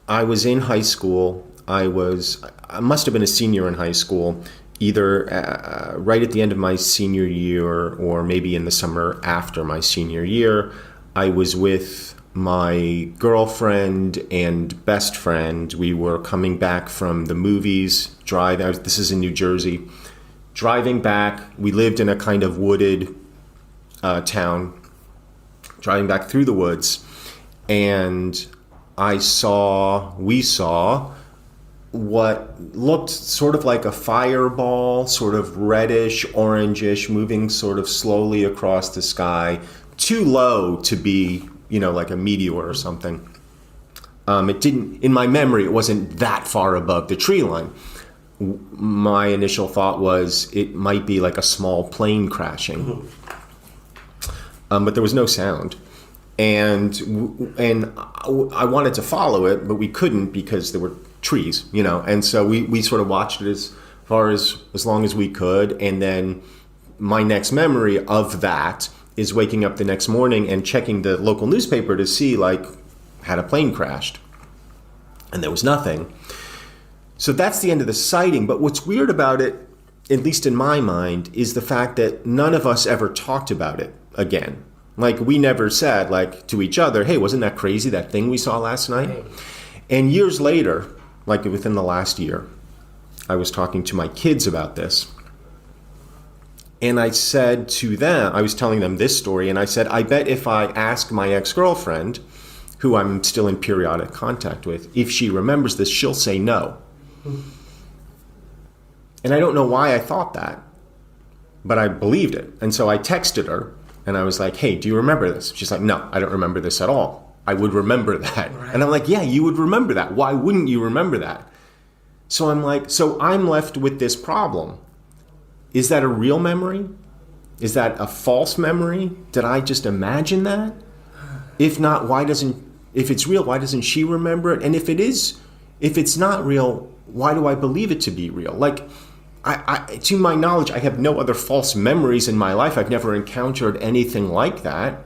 I was in high school. I must have been a senior in high school, either right at the end of my senior year or maybe in the summer after my senior year. I was with my girlfriend and best friend. We were coming back from the movies, this is in New Jersey. Driving back, we lived in a kind of wooded town, driving back through the woods, and we saw what looked sort of like a fireball, sort of reddish, orangish, moving sort of slowly across the sky, too low to be, like a meteor or something. In my memory, it wasn't that far above the tree line. My initial thought was it might be like a small plane crashing. But there was no sound. And I wanted to follow it, but we couldn't because there were trees, and so we sort of watched it as long as we could. And then my next memory of that is waking up the next morning and checking the local newspaper to see, had a plane crashed, and there was nothing. So that's the end of the sighting. But what's weird about it, at least in my mind, is the fact that none of us ever talked about it again. We never said, to each other, hey, wasn't that crazy, that thing we saw last night? Right. And years later, within the last year, I was talking to my kids about this. And I said to them, I was telling them this story, and I said, I bet if I ask my ex-girlfriend, who I'm still in periodic contact with, if she remembers this, she'll say no. And I don't know why I thought that, but I believed it. And so I texted her, and I was like, hey, do you remember this? She's like, no, I don't remember this at all. I would remember that. Right. And I'm like, yeah, you would remember that. Why wouldn't you remember that? So I'm left with this problem. Is that a real memory? Is that a false memory? Did I just imagine that? If not, if it's real, why doesn't she remember it? And if it's not real, why do I believe it to be real? To my knowledge, I have no other false memories in my life. I've never encountered anything like that.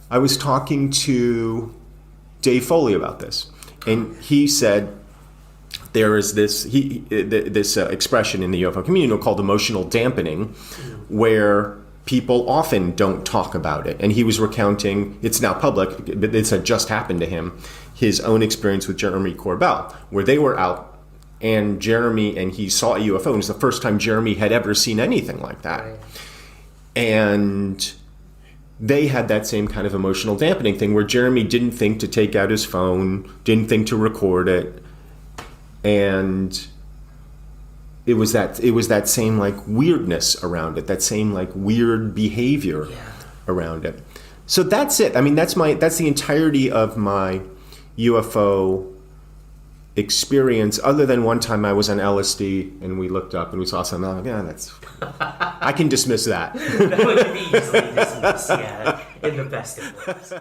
I was talking to Dave Foley about this, and he said there is this expression in the UFO community called emotional dampening, where people often don't talk about it. And he was recounting, it's now public, but this had just happened to him, his own experience with Jeremy Corbell, where they were out and he saw a UFO, and it was the first time Jeremy had ever seen anything like that. Right. And they had that same kind of emotional dampening thing where Jeremy didn't think to take out his phone, didn't think to record it. And it was that same weirdness around it, that same weird behavior around it. So that's it. I mean, that's the entirety of my UFO experience, other than one time I was on LSD and we looked up and we saw something. I'm I can dismiss that. That would be easily dismissed, in the best of ways.